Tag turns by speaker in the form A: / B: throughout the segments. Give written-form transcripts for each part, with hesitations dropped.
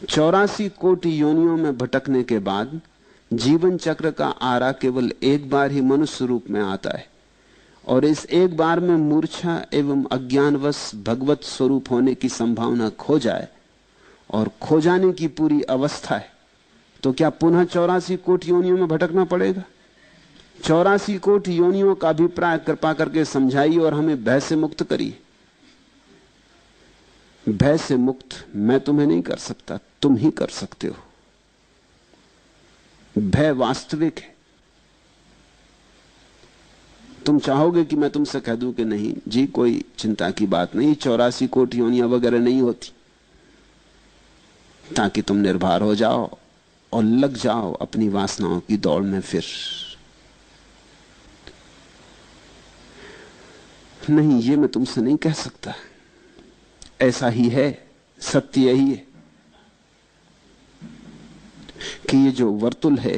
A: 84 कोटि योनियों में भटकने के बाद जीवन चक्र का आरा केवल एक बार ही मनुष्य रूप में आता है, और इस एक बार में मूर्छा एवं अज्ञानवश भगवत स्वरूप होने की संभावना खो जाए और खो जाने की पूरी अवस्था है, तो क्या पुनः 84 कोटि योनियों में भटकना पड़ेगा? 84 कोटि योनियों का अभिप्राय कृपा करके समझाइए और हमें भय से मुक्त करिए। भय से मुक्त मैं तुम्हें नहीं कर सकता, तुम ही कर सकते हो। भय वास्तविक है। तुम चाहोगे कि मैं तुमसे कह दूं कि नहीं जी, कोई चिंता की बात नहीं, 84 कोटि योनियां वगैरह नहीं होती, ताकि तुम निर्भर हो जाओ और लग जाओ अपनी वासनाओं की दौड़ में। फिर नहीं, ये मैं तुमसे नहीं कह सकता। ऐसा ही है, सत्य यही है कि ये जो वर्तुल है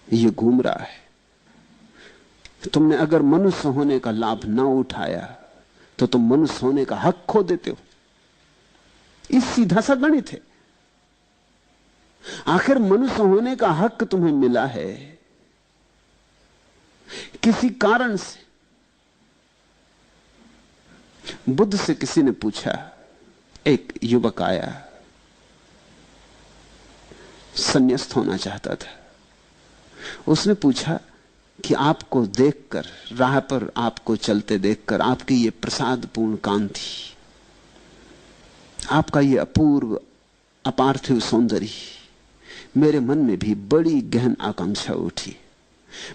A: ये घूम रहा है। तुमने अगर मनुष्य होने का लाभ ना उठाया तो तुम मनुष्य होने का हक खो देते हो। इस सीधा सा गणित है। आखिर मनुष्य होने का हक तुम्हें मिला है किसी कारण से। बुद्ध से किसी ने पूछा, एक युवक आया, संन्यास्त होना चाहता था। उसने पूछा कि आपको देखकर, राह पर आपको चलते देखकर, आपकी ये प्रसादपूर्ण कांति, आपका ये अपूर्व अपार्थिव सौंदर्य, मेरे मन में भी बड़ी गहन आकांक्षा उठी,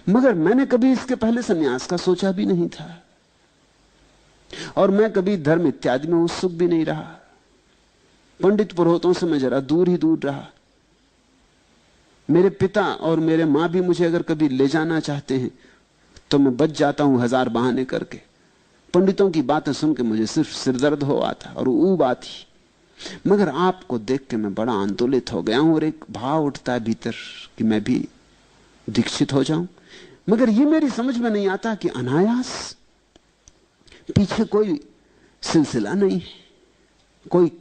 A: मगर मैंने कभी इसके पहले सन्यास का सोचा भी नहीं था, और मैं कभी धर्म इत्यादि में उत्सुक भी नहीं रहा। पंडित पुरोहितों से मैं जरा दूर ही दूर रहा। मेरे पिता और मेरे मां भी मुझे अगर कभी ले जाना चाहते हैं तो मैं बच जाता हूं हजार बहाने करके। पंडितों की बातें सुन के मुझे सिर्फ सिरदर्द हो आता और ऊब आती, मगर आपको देख के मैं बड़ा आंदोलित हो गया हूं और एक भाव उठता है भीतर कि मैं भी दीक्षित हो जाऊं। मगर ये मेरी समझ में नहीं आता कि अनायास, पीछे कोई सिलसिला नहीं है, कोई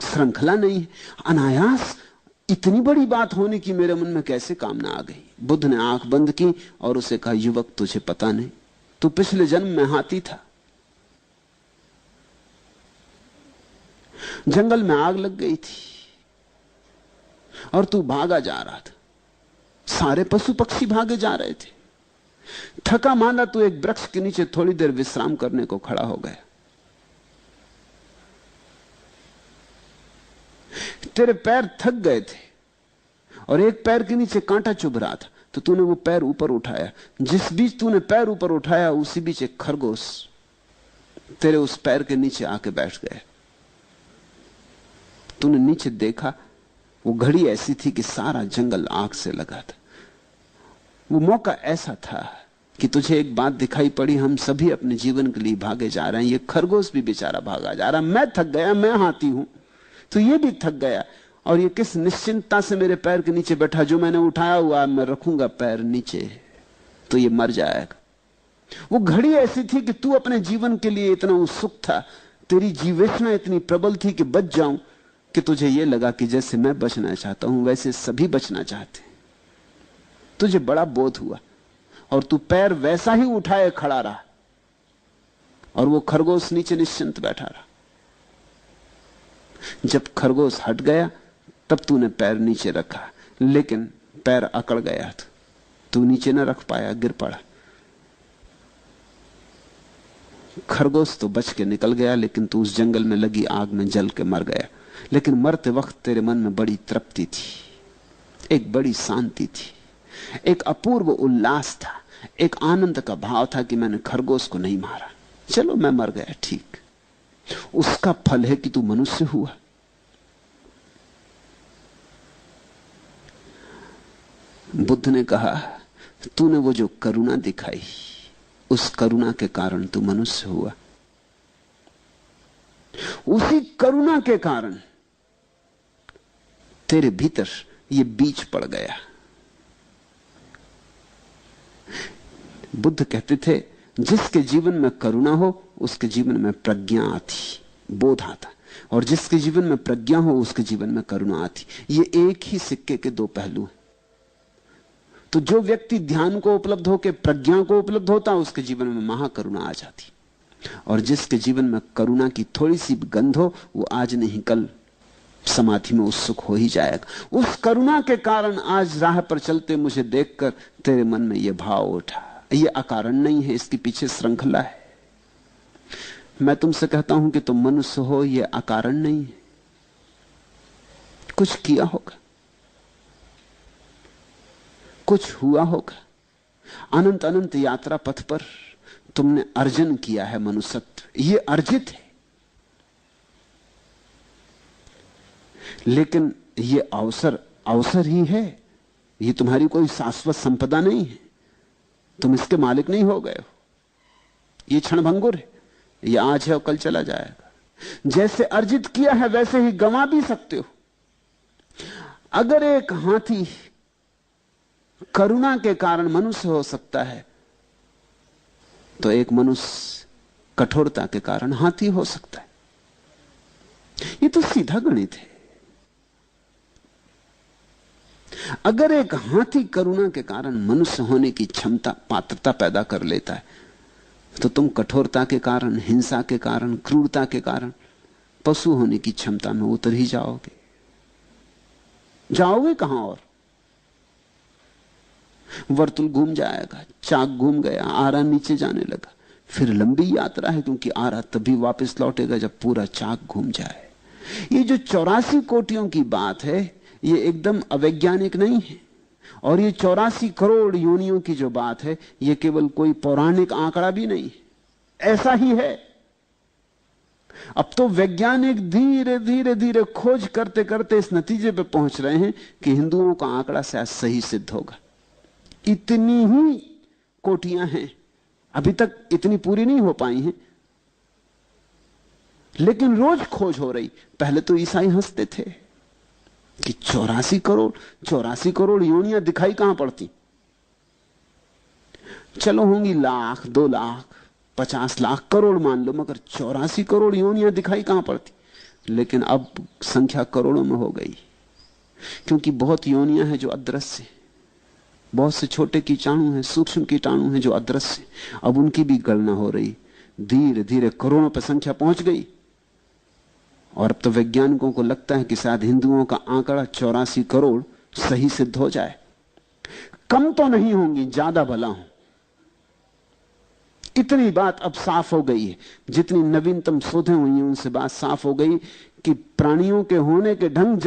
A: श्रृंखला नहीं है, अनायास इतनी बड़ी बात होने की मेरे मन में कैसे कामना आ गई। बुद्ध ने आंख बंद की और उसे कहा, युवक तुझे पता नहीं, तू पिछले जन्म में हाथी था, जंगल में आग लग गई थी और तू भागा जा रहा था, सारे पशु पक्षी भागे जा रहे थे, थका मांदा तू एक वृक्ष के नीचे थोड़ी देर विश्राम करने को खड़ा हो गया। तेरे पैर थक गए थे और एक पैर के नीचे कांटा चुभ रहा था, तो तूने वो पैर ऊपर उठाया। जिस बीच तूने पैर ऊपर उठाया उसी बीच एक खरगोश तेरे उस पैर के नीचे आके बैठ गया। तूने नीचे देखा, वो घड़ी ऐसी थी कि सारा जंगल आग से लगा था। वो मौका ऐसा था कि तुझे एक बात दिखाई पड़ी, हम सभी अपने जीवन के लिए भागे जा रहे हैं, ये खरगोश भी बेचारा भागा जा रहा। मैं थक गया, मैं हाथी हूं, तो ये भी थक गया, और ये किस निश्चिंतता से मेरे पैर के नीचे बैठा, जो मैंने उठाया हुआ मैं रखूंगा पैर नीचे तो ये मर जाएगा। वो घड़ी ऐसी थी कि तू अपने जीवन के लिए इतना उत्सुक था, तेरी जीवेशना इतनी प्रबल थी कि बच जाऊं, कि तुझे यह लगा कि जैसे मैं बचना चाहता हूं वैसे सभी बचना चाहते। तुझे बड़ा बोध हुआ और तू पैर वैसा ही उठाए खड़ा रहा, और वो खरगोश नीचे निश्चिंत बैठा रहा। जब खरगोश हट गया तब तूने पैर नीचे रखा, लेकिन पैर अकड़ गया था, तू नीचे न रख पाया, गिर पड़ा। खरगोश तो बच के निकल गया, लेकिन तू उस जंगल में लगी आग में जल के मर गया। लेकिन मरते वक्त तेरे मन में बड़ी तृप्ति थी, एक बड़ी शांति थी, एक अपूर्व उल्लास था, एक आनंद का भाव था कि मैंने खरगोश को नहीं मारा, चलो मैं मर गया, ठीक। उसका फल है कि तू मनुष्य हुआ। बुद्ध ने कहा, तूने वो जो करुणा दिखाई, उस करुणा के कारण तू मनुष्य हुआ। उसी करुणा के कारण तेरे भीतर ये बीज पड़ गया। बुद्ध कहते थे, जिसके जीवन में करुणा हो उसके जीवन में प्रज्ञा आती, बोध आता। और जिसके जीवन में प्रज्ञा हो उसके जीवन में करुणा आती। ये एक ही सिक्के के दो पहलू हैं। तो जो व्यक्ति ध्यान को उपलब्ध होकर प्रज्ञा को उपलब्ध होता उसके जीवन में महाकरुणा आ जाती, और जिसके जीवन में करुणा की थोड़ी सी गंध हो वो आज नहीं कल समाधि में उत्सुक हो ही जाएगा। उस करुणा के कारण आज राह पर चलते मुझे देखकर तेरे मन में यह भाव उठा। यह अकारण नहीं है, इसके पीछे श्रृंखला है। मैं तुमसे कहता हूं कि तुम मनुष्य हो, यह अकारण नहीं है, कुछ किया होगा, कुछ हुआ होगा। अनंत अनंत यात्रा पथ पर तुमने अर्जन किया है मनुष्यत्व, यह अर्जित है। लेकिन यह अवसर अवसर ही है, यह तुम्हारी कोई शाश्वत संपदा नहीं है, तुम इसके मालिक नहीं हो गए हो। यह क्षणभंगुर है, यह आज है और कल चला जाएगा। जैसे अर्जित किया है वैसे ही गंवा भी सकते हो। अगर एक हाथी करुणा के कारण मनुष्य हो सकता है तो एक मनुष्य कठोरता के कारण हाथी हो सकता है। यह तो सीधा गणित है। अगर एक हाथी करुणा के कारण मनुष्य होने की क्षमता पात्रता पैदा कर लेता है तो तुम कठोरता के कारण, हिंसा के कारण, क्रूरता के कारण पशु होने की क्षमता में उतर ही जाओगे। जाओगे कहां? और वर्तुल घूम जाएगा, चाक घूम गया, आरा नीचे जाने लगा। फिर लंबी यात्रा है, क्योंकि आरा तभी वापस लौटेगा जब पूरा चाक घूम जाए। ये जो 84 कोटियों की बात है ये एकदम अवैज्ञानिक नहीं है। और ये 84 करोड़ योनियों की जो बात है ये केवल कोई पौराणिक आंकड़ा भी नहीं है, ऐसा ही है। अब तो वैज्ञानिक धीरे धीरे धीरे खोज करते करते इस नतीजे पे पहुंच रहे हैं कि हिंदुओं का आंकड़ा शायद सही सिद्ध होगा। इतनी ही कोटियां हैं, अभी तक इतनी पूरी नहीं हो पाई हैं, लेकिन रोज खोज हो रही। पहले तो ईसाई हंसते थे कि 84 करोड़ योनियां दिखाई कहां पड़ती। चलो होंगी लाख, 2 लाख, 50 लाख, करोड़ मान लो, मगर 84 करोड़ योनियां दिखाई कहां पड़ती। लेकिन अब संख्या करोड़ों में हो गई, क्योंकि बहुत योनियां हैं जो अदृश्य हैं, बहुत से छोटे कीटाणु हैं, सूक्ष्म कीटाणु हैं जो अदृश्य हैं। अब उनकी भी गणना हो रही, धीरे धीरे करोड़ों पर संख्या पहुंच गई। और अब तो वैज्ञानिकों को लगता है कि शायद हिंदुओं का आंकड़ा 84 करोड़ सही सिद्ध हो जाए। कम तो नहीं होंगी, ज्यादा भला हो। इतनी बात अब साफ हो गई है, जितनी नवीनतम शोधें हुई हैं उनसे बात साफ हो गई कि प्राणियों के होने के ढंग